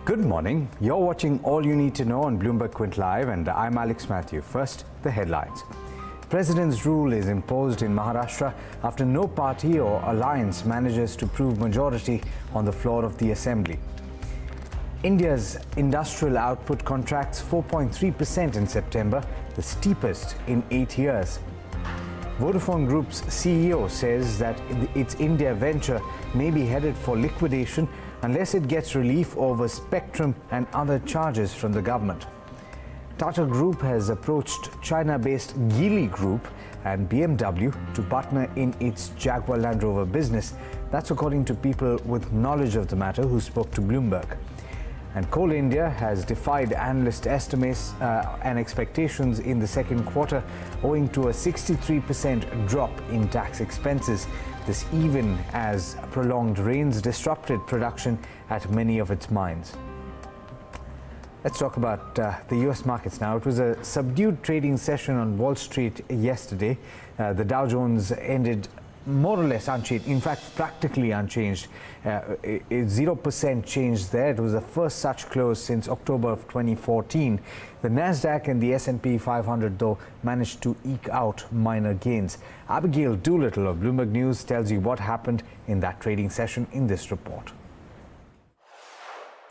Good morning. You're watching All You Need to Know on BloombergQuint Live, and I'm Alex Matthew. First, the headlines. President's rule is imposed in Maharashtra after no party or alliance manages to prove majority on the floor of the assembly. India's industrial output contracts 4.3% in September, the steepest in 8 years. Vodafone Group's CEO says that its India venture may be headed for liquidation unless it gets relief over spectrum and other charges from the government. Tata Group has approached China-based Geely Group and BMW to partner in its Jaguar Land Rover business. That's according to people with knowledge of the matter who spoke to Bloomberg. And Coal India has defied analyst estimates and expectations in the second quarter, owing to a 63% drop in tax expenses. This even as prolonged rains disrupted production at many of its mines. Let's talk about the US markets now. It was a subdued trading session on Wall Street yesterday. The Dow Jones ended more or less unchanged, in fact practically unchanged. 0% change there. It was the first such close since October of 2014. The Nasdaq and the S&P 500 though managed to eke out minor gains. Abigail Doolittle of Bloomberg News tells you what happened in that trading session in this report.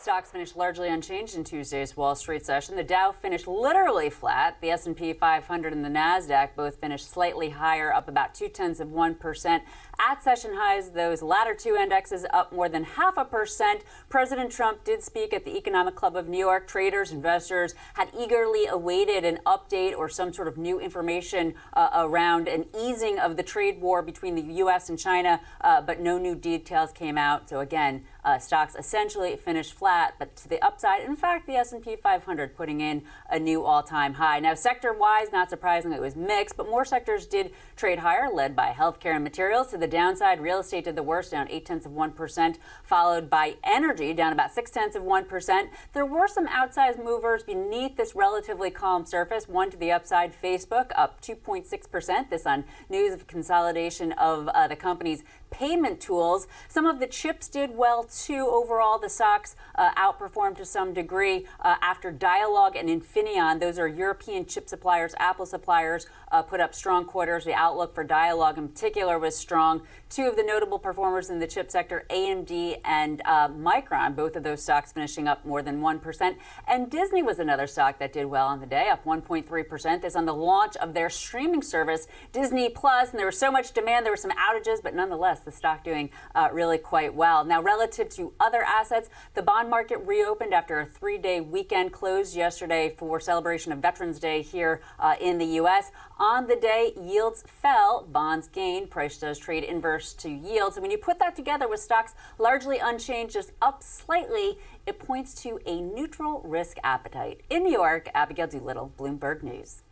Stocks finished largely unchanged in Tuesday's Wall Street session. The Dow finished literally flat. The S&P 500 and the Nasdaq both finished slightly higher, up about 0.2% at session highs. Those latter two indexes up more than 0.5%. President Trump did speak at the Economic Club of New York. Traders, investors had eagerly awaited an update or some sort of new information around an easing of the trade war between the U.S. and China, but no new details came out. So again, stocks essentially finished flat, but to the upside. In fact, the S&P 500 putting in a new all-time high. Now, sector-wise, not surprisingly, it was mixed, but more sectors did trade higher, led by healthcare and materials. To the downside, real estate did the worst, down 0.8%, followed by energy, down about 0.6%. There were some outsized movers beneath this relatively calm surface. One to the upside, Facebook, up 2.6%. This on news of consolidation of the company's payment tools. Some of the chips did well too. Overall, the stocks outperformed to some degree after Dialog and Infineon. Those are European chip suppliers, Apple suppliers, put up strong quarters. The outlook for Dialog in particular was strong. Two of the notable performers in the chip sector, AMD and Micron, both of those stocks finishing up more than 1%. And Disney was another stock that did well on the day, up 1.3%. This on the launch of their streaming service, Disney Plus, and there was so much demand, there were some outages, but nonetheless, the stock doing really quite well. Now, relative to other assets, the bond market reopened after a 3-day weekend, closed yesterday for celebration of Veterans Day here in the U.S. On the day, yields fell, bonds gained. Price does trade inverse to yields. And when you put that together with stocks largely unchanged, just up slightly, it points to a neutral risk appetite. In New York, Abigail Doolittle, Bloomberg News.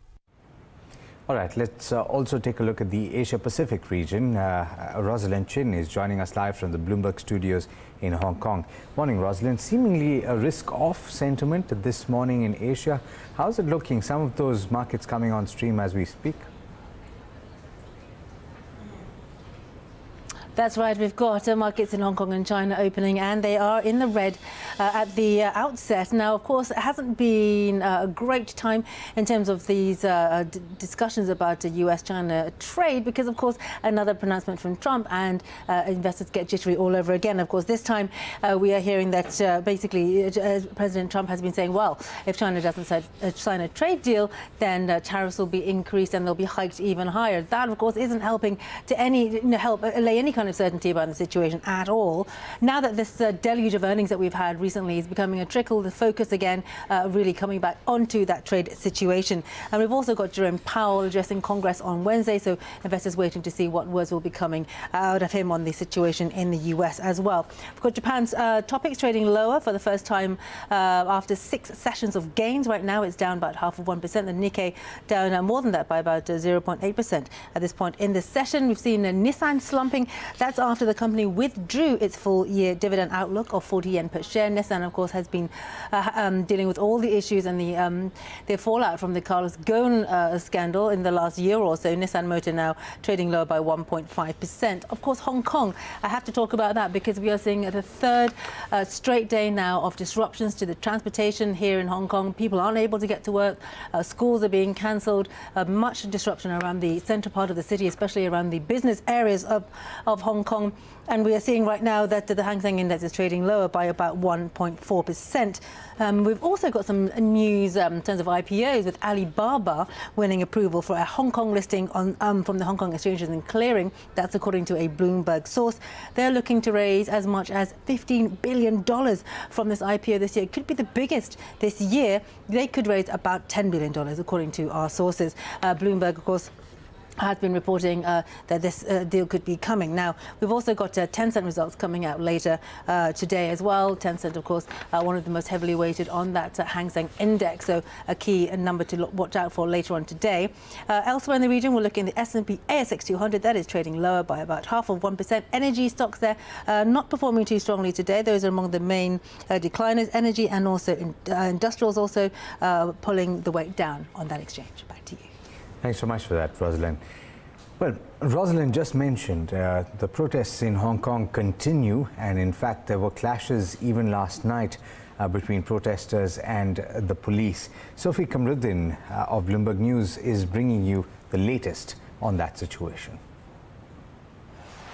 All right, let's also take a look at the Asia-Pacific region. Rosalind Chin is joining us live from the Bloomberg studios in Hong Kong. Morning, Rosalind. Seemingly a risk-off sentiment this morning in Asia. How's it looking? Some of those markets coming on stream as we speak? That's right. We've got markets in Hong Kong and China opening, and they are in the red at the outset. Now, of course, it hasn't been a great time in terms of these discussions about U.S.-China trade because, of course, another pronouncement from Trump and investors get jittery all over again. Of course, this time we are hearing that basically President Trump has been saying, well, if China doesn't sign a trade deal, then tariffs will be increased and they'll be hiked even higher. That, of course, isn't helping to help lay any kind of certainty about the situation at all. Now that this deluge of earnings that we've had recently is becoming a trickle, the focus again really coming back onto that trade situation. And we've also got Jerome Powell addressing Congress on Wednesday, so investors waiting to see what words will be coming out of him on the situation in the US as well. We've got Japan's topics trading lower for the first time after 6 sessions of gains. Right now it's down about 0.5%. The Nikkei down more than that by about 0.8% at this point in the session. We've seen Nissan slumping That's after the company withdrew its full-year dividend outlook of 40 yen per share. Nissan, of course, has been dealing with all the issues and the fallout from the Carlos Ghosn scandal in the last year or so. Nissan Motor now trading lower by 1.5%. Of course, Hong Kong, I have to talk about that because we are seeing the third straight day now of disruptions to the transportation here in Hong Kong. People aren't able to get to work. Schools are being cancelled. Much disruption around the centre part of the city, especially around the business areas of Hong Kong. And we are seeing right now that the Hang Seng Index is trading lower by about 1.4%. We've also got some news in terms of IPOs, with Alibaba winning approval for a Hong Kong listing from the Hong Kong Exchanges and Clearing. That's according to a Bloomberg source. They're looking to raise as much as $15 billion from this IPO this year. It could be the biggest this year. They could raise about $10 billion, according to our sources. Bloomberg, of course, has been reporting that this deal could be coming. Now, we've also got Tencent results coming out later today as well. Tencent, of course, one of the most heavily weighted on that Hang Seng Index, so a key number to watch out for later on today. Elsewhere in the region, we're looking at the S&P ASX 200. That is trading lower by about 0.5%. Energy stocks there not performing too strongly today. Those are among the main decliners. Energy and also industrials also pulling the weight down on that exchange. Back to you. Thanks so much for that, Rosalind. Well, Rosalind just mentioned the protests in Hong Kong continue, and in fact there were clashes even last night between protesters and the police. Sophie Kamruddin of Bloomberg News is bringing you the latest on that situation.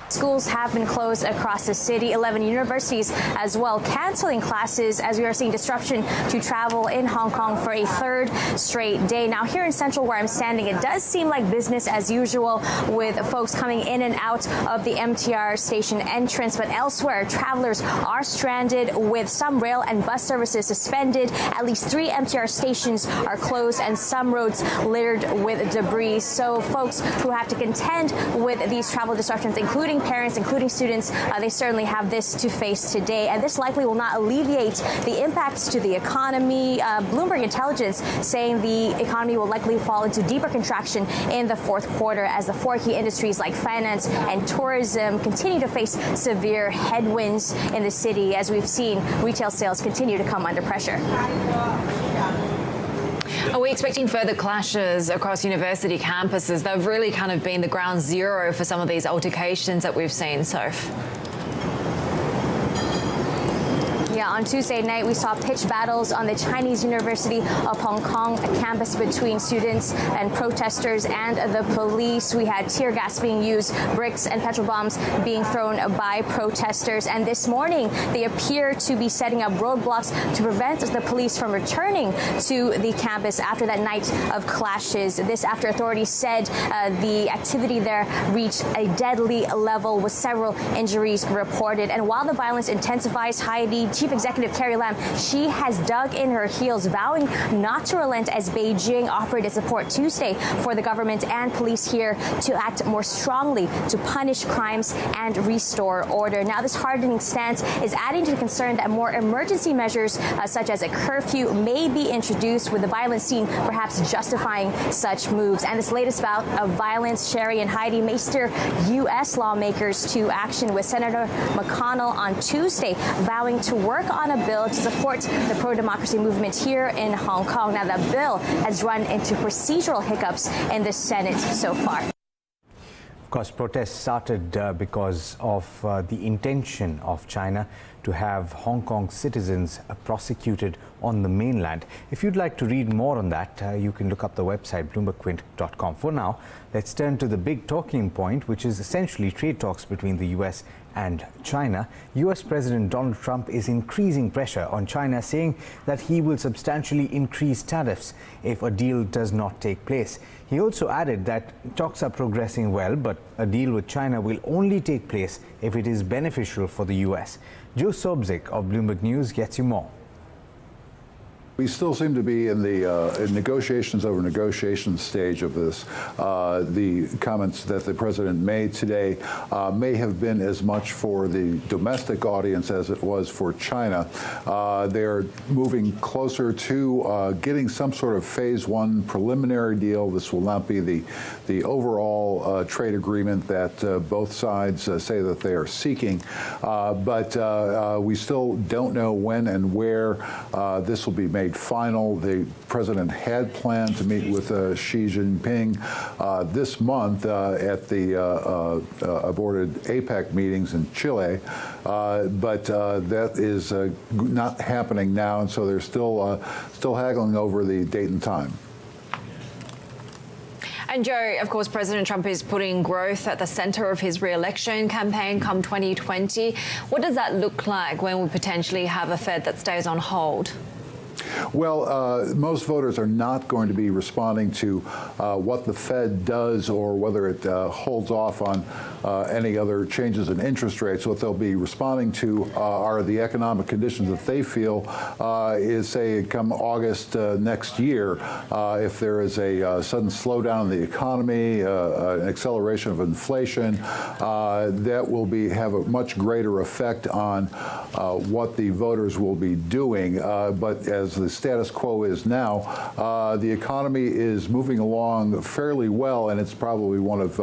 Schools have been closed across the city, 11 universities as well canceling classes, as we are seeing disruption to travel in Hong Kong for a third straight day. Now, here in Central, where I'm standing, it does seem like business as usual with folks coming in and out of the MTR station entrance. But elsewhere, travelers are stranded with some rail and bus services suspended. At least 3 MTR stations are closed and some roads littered with debris. So folks who have to contend with these travel disruptions, including parents, including students, they certainly have this to face today. And this likely will not alleviate the impacts to the economy. Bloomberg Intelligence saying the economy will likely fall into deeper contraction in the fourth quarter as the 4 key industries like finance and tourism continue to face severe headwinds in the city, as we've seen retail sales continue to come under pressure. Are we expecting further clashes across university campuses? They've really kind of been the ground zero for some of these altercations that we've seen, Soph. Yeah, on Tuesday night, we saw pitched battles on the Chinese University of Hong Kong campus between students and protesters and the police. We had tear gas being used, bricks and petrol bombs being thrown by protesters. And this morning, they appear to be setting up roadblocks to prevent the police from returning to the campus after that night of clashes. This after authorities said the activity there reached a deadly level with several injuries reported. And while the violence intensifies, Heidi, Chief Executive Carrie Lam, she has dug in her heels, vowing not to relent as Beijing offered its support Tuesday for the government and police here to act more strongly to punish crimes and restore order. Now, this hardening stance is adding to the concern that more emergency measures, such as a curfew, may be introduced, with the violence seen perhaps justifying such moves. And this latest bout of violence, Sherry and Heidi, may steer U.S. lawmakers to action, with Senator McConnell on Tuesday vowing to work on a bill to support the pro-democracy movement here in Hong Kong. Now, the bill has run into procedural hiccups in the Senate so far. Of course, protests started because of the intention of China to have Hong Kong citizens prosecuted on the mainland. If you'd like to read more on that, you can look up the website BloombergQuint.com. For now, let's turn to the big talking point, which is essentially trade talks between the US and China. US President Donald Trump is increasing pressure on China, saying that he will substantially increase tariffs if a deal does not take place. He also added that talks are progressing well, but a deal with China will only take place if it is beneficial for the US. Joe Sobzik of Bloomberg News gets you more. We still seem to be in the negotiations over negotiations stage of this. The comments that the president made today may have been as much for the domestic audience as it was for China. They're moving closer to getting some sort of phase one preliminary deal. This will not be the overall trade agreement that both sides say that they are seeking. But we still don't know when and where this will be made final. The president had planned to meet with Xi Jinping this month at the aborted APEC meetings in Chile, but that is not happening now, and so they're still haggling over the date and time. And Joe, of course, President Trump is putting growth at the center of his re-election campaign come 2020. What does that look like when we potentially have a Fed that stays on hold? Well, most voters are not going to be responding to what the Fed does or whether it holds off on any other changes in interest rates. What they'll be responding to are the economic conditions that they feel is, say, come August next year, if there is a sudden slowdown in the economy, an acceleration of inflation, that will have a much greater effect on what the voters will be doing. But as the status quo is now, the economy is moving along fairly well, and it's probably one of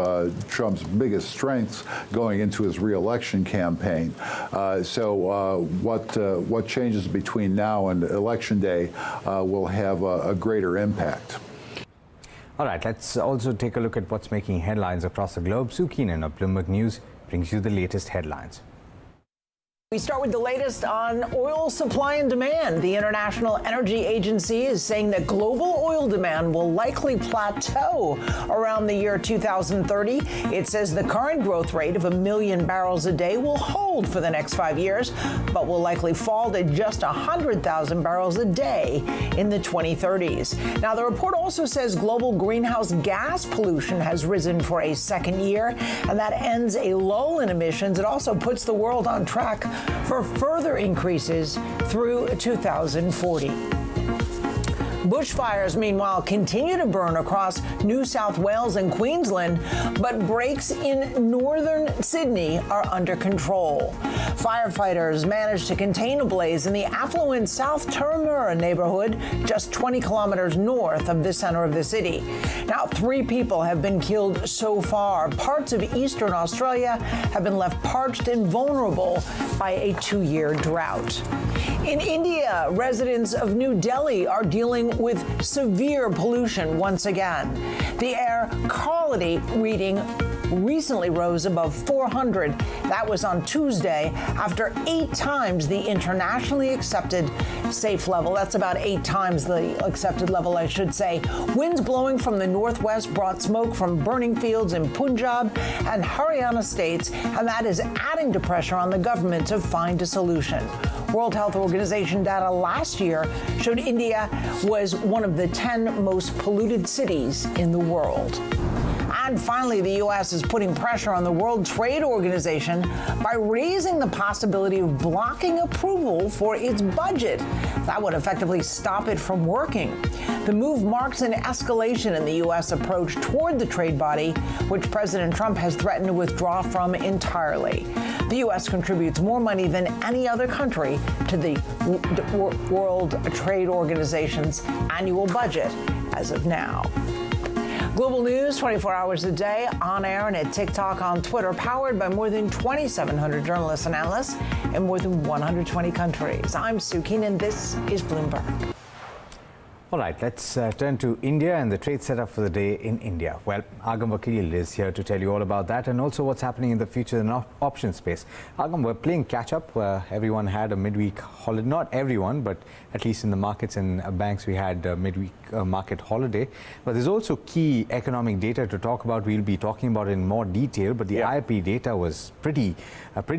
Trump's biggest strengths going into his re-election campaign. So what changes between now and Election Day will have a greater impact. All right, let's also take a look at what's making headlines across the globe. Sue Keenan of Bloomberg News brings you the latest headlines. We start with the latest on oil supply and demand. The International Energy Agency is saying that global oil demand will likely plateau around the year 2030. It says the current growth rate of 1 million barrels a day will hold for the next 5 years, but will likely fall to just 100,000 barrels a day in the 2030s. Now, the report also says global greenhouse gas pollution has risen for a second year, and that ends a lull in emissions. It also puts the world on track for further increases through 2040. Bushfires, meanwhile, continue to burn across New South Wales and Queensland, but breaks in northern Sydney are under control. Firefighters managed to contain a blaze in the affluent South Turramurra neighborhood, just 20 kilometers north of the center of the city. Now, 3 people have been killed so far. Parts of eastern Australia have been left parched and vulnerable by a 2-year drought. In India, residents of New Delhi are dealing with severe pollution once again. The air quality reading recently rose above 400. That was on Tuesday after 8 times the internationally accepted safe level. That's about 8 times the accepted level, I should say. Winds blowing from the northwest brought smoke from burning fields in Punjab and Haryana states, and that is adding to pressure on the government to find a solution. World Health Organization data last year showed India was one of the 10 most polluted cities in the world. And finally, the U.S. is putting pressure on the World Trade Organization by raising the possibility of blocking approval for its budget. That would effectively stop it from working. The move marks an escalation in the U.S. approach toward the trade body, which President Trump has threatened to withdraw from entirely. The U.S. contributes more money than any other country to the World Trade Organization's annual budget as of now. Global news 24 hours a day, on air and at TikTok, on Twitter, powered by more than 2,700 journalists and analysts in more than 120 countries. I'm Sue Keenan. This is Bloomberg. All right, let's turn to India and the trade setup for the day in India. Well, Agam Vakil is here to tell you all about that and also what's happening in the future and option space. Agam, we're playing catch up. Everyone had a midweek holiday. Not everyone, but at least in the markets and banks, we had a midweek market holiday. But there's also key economic data to talk about. We'll be talking about it in more detail. But the IIP data was pretty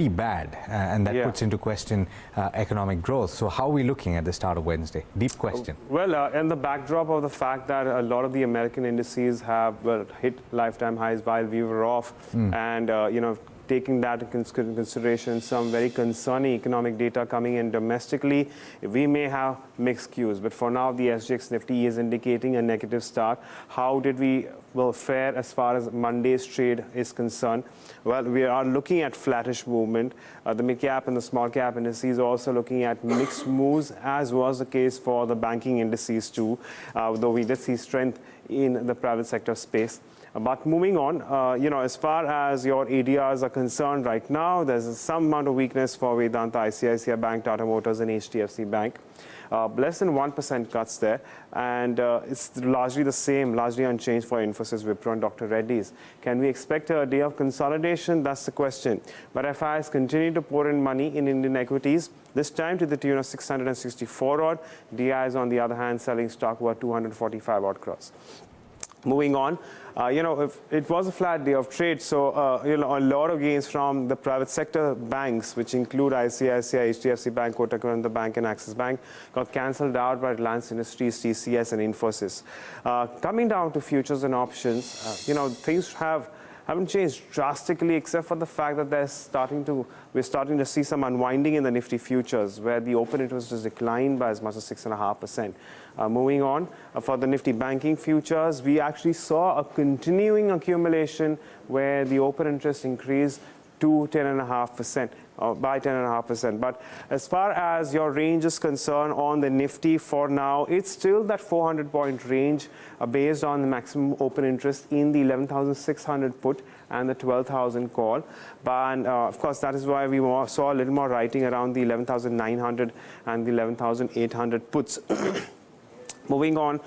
bad, and that puts into question economic growth. So how are we looking at the start of Wednesday? Deep question. And the backdrop of the fact that a lot of the American indices have hit lifetime highs while we were off, and taking that into consideration, some very concerning economic data coming in domestically, we may have mixed cues. But for now, the SGX Nifty is indicating a negative start. How did we fare as far as Monday's trade is concerned? Well, we are looking at flattish movement. The mid cap and the small cap indices also looking at mixed moves, as was the case for the banking indices too, though we did see strength in the private sector space. But moving on, as far as your ADRs are concerned right now, there's some amount of weakness for Vedanta, ICICI Bank, Tata Motors, and HDFC Bank. Less than 1% cuts there, and it's largely the same, largely unchanged for Infosys, Wipro, and Dr. Reddy's. Can we expect a day of consolidation? That's the question. But FIs continue to pour in money in Indian equities, this time to the tune of 664 odd. DIs, on the other hand, selling stock worth 245 odd crores. Moving on, if it was a flat day of trade, so a lot of gains from the private sector banks, which include ICICI, HDFC Bank, Kotak Mahindra Bank, and Axis Bank, got cancelled out by Reliance Industries, TCS, and Infosys. Coming down to futures and options, things haven't changed drastically, except for the fact that we're starting to see some unwinding in the Nifty futures, where the open interest has declined by as much as 6.5%. Moving on, for the Nifty banking futures, we actually saw a continuing accumulation where the open interest increased to 10.5%. By 10.5%. But as far as your range is concerned on the Nifty, for now, it's still that 400-point range based on the maximum open interest in the 11,600 put and the 12,000 call. But of course, that is why we saw a little more writing around the 11,900 and the 11,800 puts. Moving on,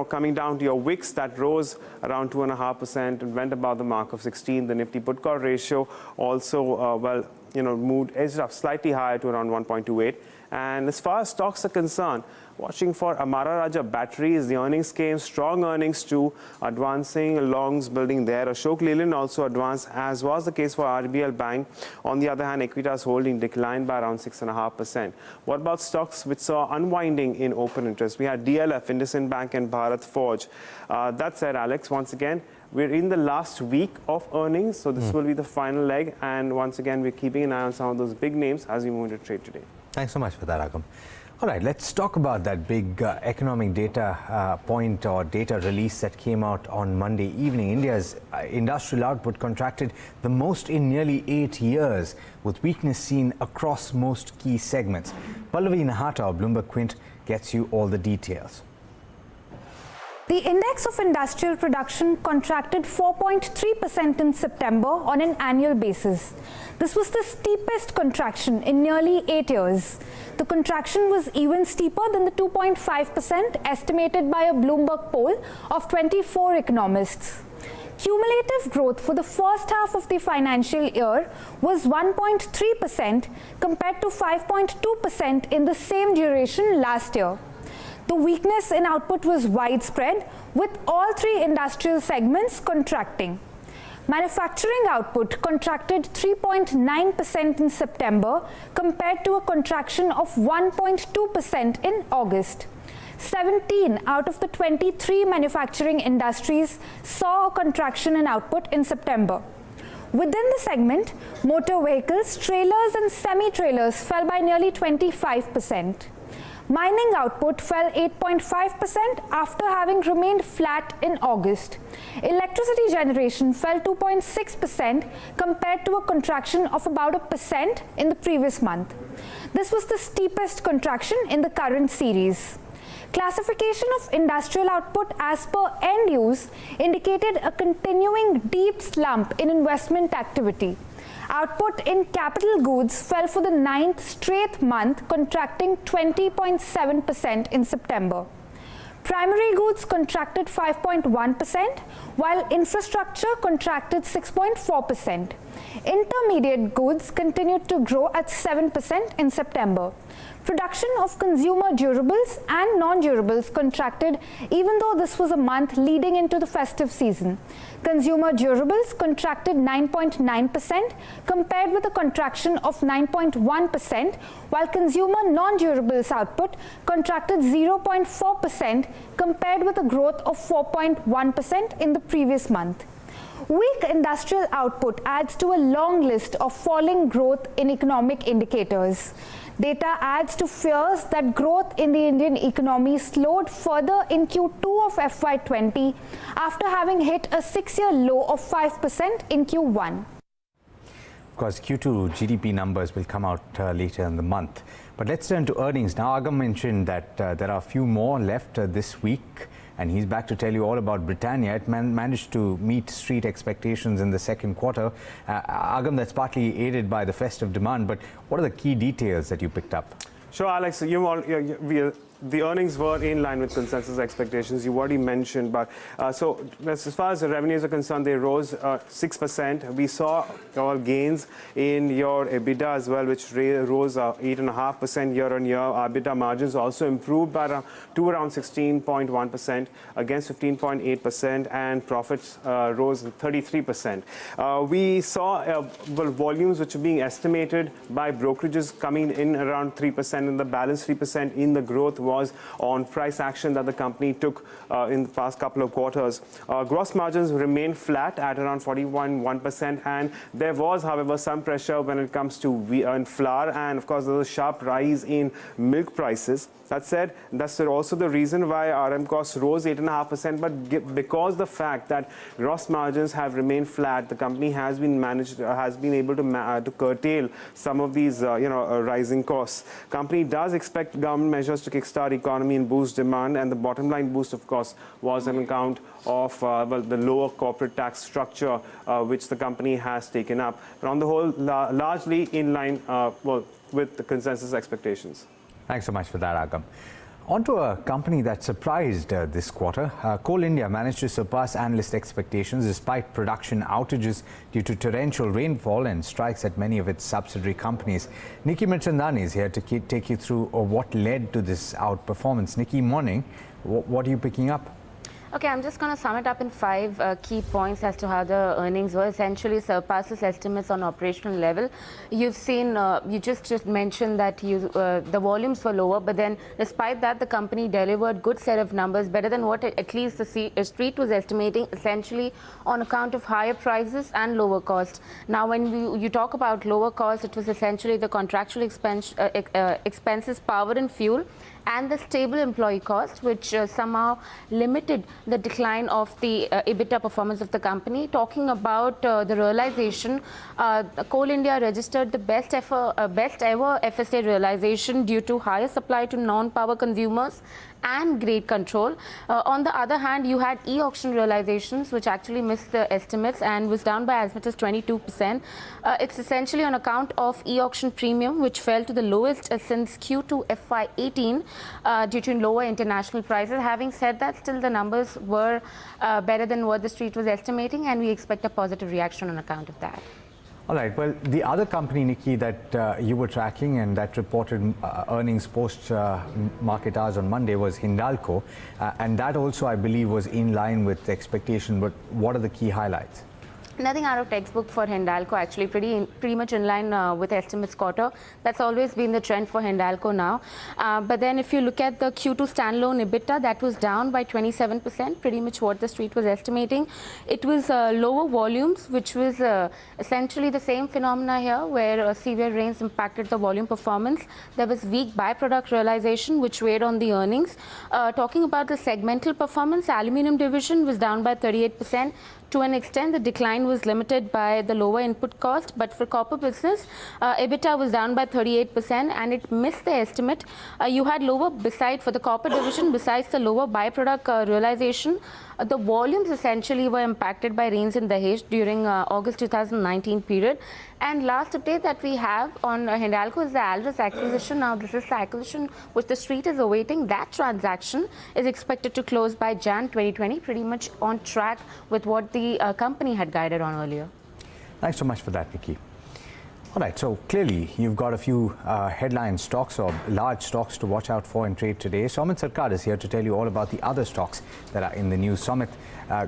coming down to your wicks, that rose around 2.5% and went above the mark of 16. The Nifty put call ratio also, edged up slightly higher to around 1.28. And as far as stocks are concerned, watching for Amara Raja Batteries, the earnings came, strong earnings too, advancing, longs building there. Ashok Leyland also advanced, as was the case for RBL Bank. On the other hand, Equitas holding declined by around 6.5%. What about stocks which saw unwinding in open interest? We had DLF, IndusInd Bank, and Bharat Forge. That said, Alex, once again, we're in the last week of earnings, so this will be the final leg. And once again, we're keeping an eye on some of those big names as we move into trade today. Thanks so much for that, Agam. All right, let's talk about that big economic data point or data release that came out on Monday evening. India's industrial output contracted the most in nearly 8 years, with weakness seen across most key segments. Pallavi Nahata of BloombergQuint gets you all the details. The index of industrial production contracted 4.3% in September on an annual basis. This was the steepest contraction in nearly 8 years. The contraction was even steeper than the 2.5% estimated by a Bloomberg poll of 24 economists. Cumulative growth for the first half of the financial year was 1.3% compared to 5.2% in the same duration last year. The weakness in output was widespread, with all three industrial segments contracting. Manufacturing output contracted 3.9% in September compared to a contraction of 1.2% in August. 17 out of the 23 manufacturing industries saw a contraction in output in September. Within the segment, motor vehicles, trailers and semi-trailers fell by nearly 25%. Mining output fell 8.5% after having remained flat in August. Electricity generation fell 2.6% compared to a contraction of about 1% in the previous month. This was the steepest contraction in the current series. Classification of industrial output as per end use indicated a continuing deep slump in investment activity. Output in capital goods fell for the 9th straight month, contracting 20.7% in September. Primary goods contracted 5.1%, while infrastructure contracted 6.4%. Intermediate goods continued to grow at 7% in September. Production of consumer durables and non-durables contracted, even though this was a month leading into the festive season. Consumer durables contracted 9.9% compared with a contraction of 9.1%, while consumer non-durables output contracted 0.4% compared with a growth of 4.1% in the previous month. Weak industrial output adds to a long list of falling growth in economic indicators. Data adds to fears that growth in the Indian economy slowed further in Q2 of FY20 after having hit a 6-year low of 5% in Q1. Of course, Q2 GDP numbers will come out later in the month. But let's turn to earnings. Now, Agam mentioned that there are a few more left this week, and he's back to tell you all about Britannia. It managed to meet street expectations in the second quarter. Agam, that's partly aided by the festive demand, but what are the key details that you picked up? Sure, Alex. The earnings were in line with consensus expectations. You already mentioned, but so as far as the revenues are concerned, they rose 6%. We saw our gains in your EBITDA as well, which rose 8.5% year on year. Our EBITDA margins also improved by to around 16.1% against 15.8%, and profits rose 33%. We saw volumes which are being estimated by brokerages coming in around 3%, and the balance 3% in the growth was on price action that the company took in the past couple of quarters. Gross margins remained flat at around 41.1%, and there was, however, some pressure when it comes to flour, and of course, there was a sharp rise in milk prices. That said, that's also the reason why RM costs rose 8.5%. But because the fact that gross margins have remained flat, the company has been able to curtail some of these rising costs. Company does expect government measures to kickstart economy and boost demand, and the bottom line boost, of course, was on account of the lower corporate tax structure which the company has taken up. But on the whole, largely in line with the consensus expectations. Thanks so much for that, Agam. On to a company that surprised this quarter. Coal India managed to surpass analyst expectations despite production outages due to torrential rainfall and strikes at many of its subsidiary companies. Nikki Mirchandani is here to take you through what led to this outperformance. Nikki, morning. What are you picking up? Okay, I'm just going to sum it up in 5 key points as to how the earnings were. Essentially surpasses estimates on operational level. You've seen, you just mentioned that the volumes were lower, but then despite that, the company delivered good set of numbers, better than what at least the street was estimating, essentially on account of higher prices and lower cost. Now, when you talk about lower cost, it was essentially the contractual expenses, power and fuel, and the stable employee cost, which somehow limited the decline of the EBITDA performance of the company. Talking about the realization, Coal India registered the best ever FSA realization due to higher supply to non-power consumers and grade control. On the other hand, you had e-auction realizations, which actually missed the estimates and was down by as much as 22%. It's essentially on account of e-auction premium, which fell to the lowest since Q2 FY18 due to lower international prices. Having said that, still the numbers were better than what the street was estimating, and we expect a positive reaction on account of that. All right. Well, the other company, Nikki, that you were tracking and that reported earnings post market hours on Monday was Hindalco. And that also, I believe, was in line with expectation. But what are the key highlights? Nothing out of textbook for Hindalco, actually pretty much in line with estimates quarter. That's always been the trend for Hindalco now. But then if you look at the Q2 standalone EBITDA, that was down by 27%, pretty much what the street was estimating. It was lower volumes, which was essentially the same phenomena here, where severe rains impacted the volume performance. There was weak byproduct realization, which weighed on the earnings. Talking about the segmental performance, aluminium division was down by 38%. To an extent, the decline was limited by the lower input cost, but for copper business, EBITDA was down by 38% and it missed the estimate. You had lower, for the copper division, besides the lower byproduct realization, the volumes essentially were impacted by rains in Dahej during August 2019 period. And last update that we have on Hindalco is the Alvis acquisition. Now, this is the acquisition which the street is awaiting. That transaction is expected to close by Jan 2020, pretty much on track with what the company had guided on earlier. Thanks so much for that, Nikki. All right, so clearly you've got a few headline stocks or large stocks to watch out for in trade today. Somit Sarkar is here to tell you all about the other stocks that are in the news. Somit,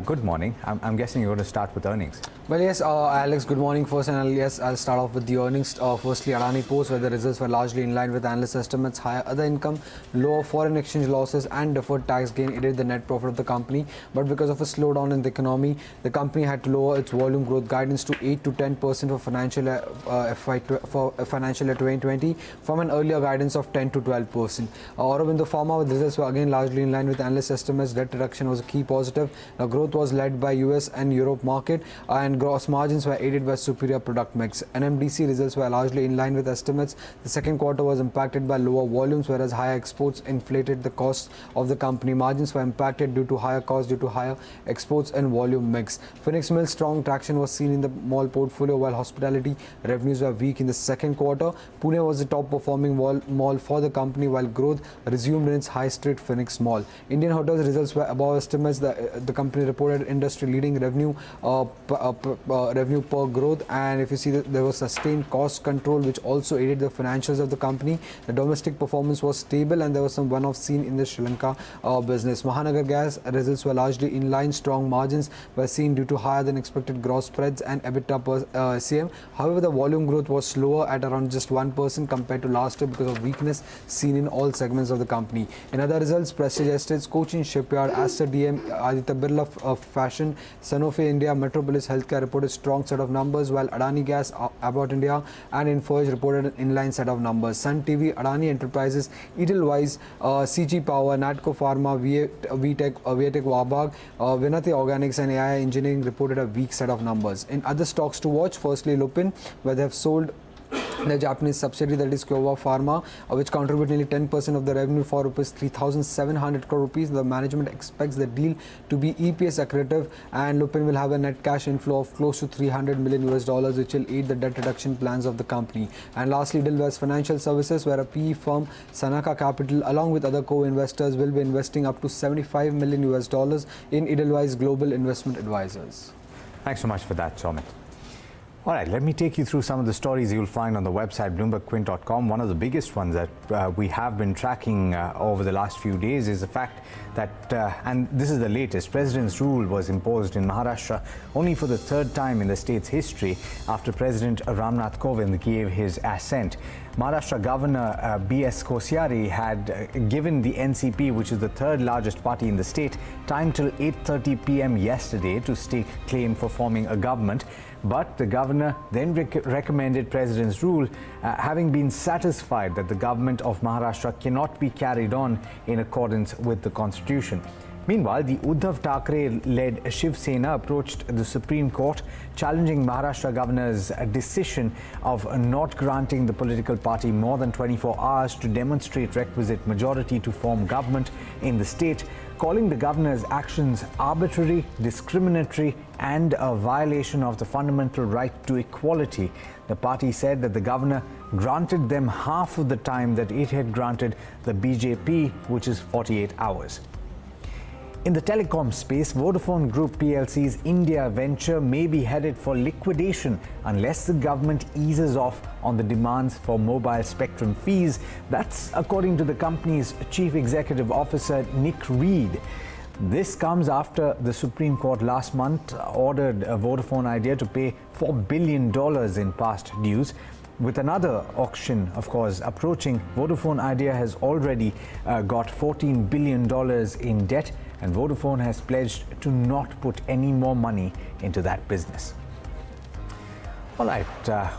good morning. I'm guessing you're going to start with earnings. Well, yes, Alex, good morning first. And I'll start off with the earnings. Firstly, Adani Post, where the results were largely in line with analyst estimates. Higher other income, lower foreign exchange losses and deferred tax gain aided the net profit of the company. But because of a slowdown in the economy, the company had to lower its volume growth guidance to 8 to 10% for financial year 2020 from an earlier guidance of 10 to 12%. Aurobindo Pharma, with results were again largely in line with analyst estimates. Debt reduction was a key positive. Now, growth was led by US and Europe market, and gross margins were aided by superior product mix. NMDC results were largely in line with estimates. The second quarter was impacted by lower volumes, whereas higher exports inflated the cost of the company. Margins were impacted due to higher costs due to higher exports and volume mix. Phoenix Mills, strong traction was seen in the mall portfolio, while hospitality revenues were weak in the second quarter. Pune was the top performing mall for the company, while growth resumed in its high street Phoenix Mall. Indian Hotels results were above estimates. The company reported industry leading revenue per growth, and if you see that there was sustained cost control which also aided the financials of the company. The domestic performance was stable and there was some one-off seen in the Sri Lanka business. Mahanagar Gas results were largely in line. Strong margins were seen due to higher than expected gross spreads and EBITDA per SCM. However, the volume growth was slower at around just 1% compared to last year because of weakness seen in all segments of the company. In other results, Prestige Estates, Cochin Shipyard, Aster DM, Aditya Birla Fashion, Sanofi India, Metropolis Healthcare reported strong set of numbers, while Adani Gas, Abbott India and Infosys reported an inline set of numbers. Sun TV, Adani Enterprises, Edelweiss, CG Power, Natco Pharma, Viatec Wabag, Vinati Organics and AI Engineering reported a weak set of numbers. In other stocks to watch, firstly Lupin, where they have sold the Japanese subsidiary, that is Kyowa Pharma, which contribute nearly 10% of the revenue for rupees 3,700 crore rupees. The management expects the deal to be EPS accretive, and Lupin will have a net cash inflow of close to $300 million, which will aid the debt reduction plans of the company. And lastly, Edelweiss Financial Services, where a PE firm, Sanaka Capital, along with other co-investors, will be investing up to $75 million in Edelweiss Global Investment Advisors. Thanks so much for that, Somit. All right, let me take you through some of the stories you'll find on the website BloombergQuint.com. One of the biggest ones that we have been tracking over the last few days is the fact that, and this is the latest, President's rule was imposed in Maharashtra only for the third time in the state's history after President Ramnath Kovind gave his assent. Maharashtra Governor B.S. Koshyari had given the NCP, which is the third largest party in the state, time till 8:30 p.m. yesterday to stake claim for forming a government. But the governor then recommended President's rule, having been satisfied that the government of Maharashtra cannot be carried on in accordance with the constitution. Meanwhile, the Uddhav Thackeray-led Shiv Sena approached the Supreme Court, challenging Maharashtra governor's decision of not granting the political party more than 24 hours to demonstrate requisite majority to form government in the state, calling the governor's actions arbitrary, discriminatory, and a violation of the fundamental right to equality. The party said that the governor granted them half of the time that it had granted the BJP, which is 48 hours. In the telecom space, Vodafone Group PLC's India venture may be headed for liquidation unless the government eases off on the demands for mobile spectrum fees. That's according to the company's chief executive officer, Nick Reed. This comes after the Supreme Court last month ordered Vodafone Idea to pay $4 billion in past dues. With another auction, of course, approaching, Vodafone Idea has already got $14 billion in debt, and Vodafone has pledged to not put any more money into that business. All right,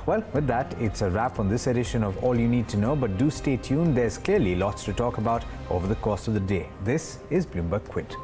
well, with that, it's a wrap on this edition of All You Need to Know, but do stay tuned. There's clearly lots to talk about over the course of the day. This is BloombergQuint.